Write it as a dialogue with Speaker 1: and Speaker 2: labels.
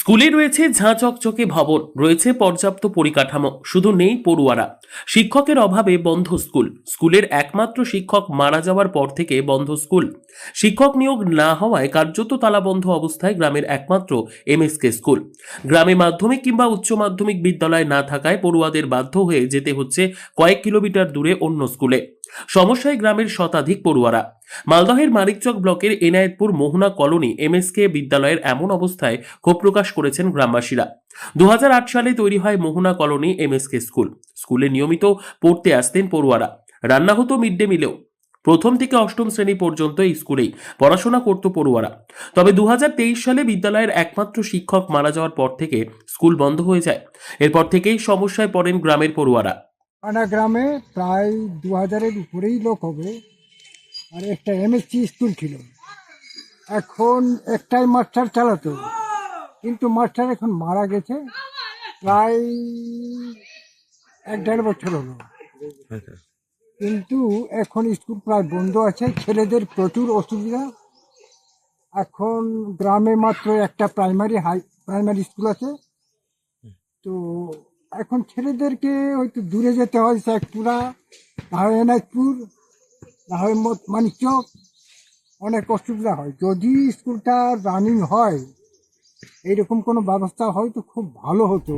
Speaker 1: স্কুলে রয়েছে ঝাঁ চকচকে ভবন, রয়েছে পর্যাপ্ত পরিকাঠামো, শুধু নেই পড়ুয়ারা। শিক্ষকের অভাবে বন্ধ স্কুল। স্কুলের একমাত্র শিক্ষক মারা যাওয়ার পর থেকে বন্ধ স্কুল। শিক্ষক নিয়োগ না হওয়ায় কার্যত তালাবন্ধ অবস্থায় গ্রামের একমাত্র এমএসকে স্কুল। গ্রামে মাধ্যমিক কিংবা উচ্চ মাধ্যমিক বিদ্যালয় না থাকায় পড়ুয়াদের বাধ্য হয়ে যেতে হচ্ছে কয়েক কিলোমিটার দূরে অন্য স্কুলে। সমস্যায় গ্রামের শতাধিক পড়ুয়ারা। মালদহের মানিকচক ব্লকের এনায়েতপুর মোহনা কলোনি এমএসকে বিদ্যালয়ের এমন অবস্থায় ক্ষোভ প্রকাশ করেছেন গ্রামবাসীরা। 2008 সালে তৈরি হয় মোহনা কলোনি এমএসকে স্কুল। স্কুলে নিয়মিত পড়তে আসতেন পড়ুয়ারা। রান্না হতো মিড ডে মিলেও। প্রথম থেকে অষ্টম শ্রেণী পর্যন্ত এই স্কুলেই পড়াশোনা করত পড়ুয়ারা। তবে 2023 সালে বিদ্যালয়ের একমাত্র শিক্ষক মারা যাওয়ার পর থেকে স্কুল বন্ধ হয়ে যায়। এরপর থেকেই সমস্যায় পড়েন গ্রামের পড়ুয়ারা।
Speaker 2: গ্রামে প্রায় 2000-এর উপরেই লোক হবে। আর একটা এমএসসি স্কুল ছিল। এখন একটাই মাস্টার চালাতো, কিন্তু মাস্টার এখন মারা গেছে প্রায় 1-1.5 বছর হলো। কিন্তু এখন স্কুল প্রায় বন্ধ আছে। ছেলেদের প্রচুর অসুবিধা। এখন গ্রামে মাত্র একটা প্রাইমারি স্কুল আছে। তো এখন ছেলেদেরকে হয়তো দূরে যেতে হয়, শেখপুরা, না হয় এনায়তপুর, না হয় মানিকচক। অনেক অসুবিধা হয়। যদি স্কুলটা রানিং হয়, এইরকম কোনো ব্যবস্থা হয় তো খুব ভালো হতো।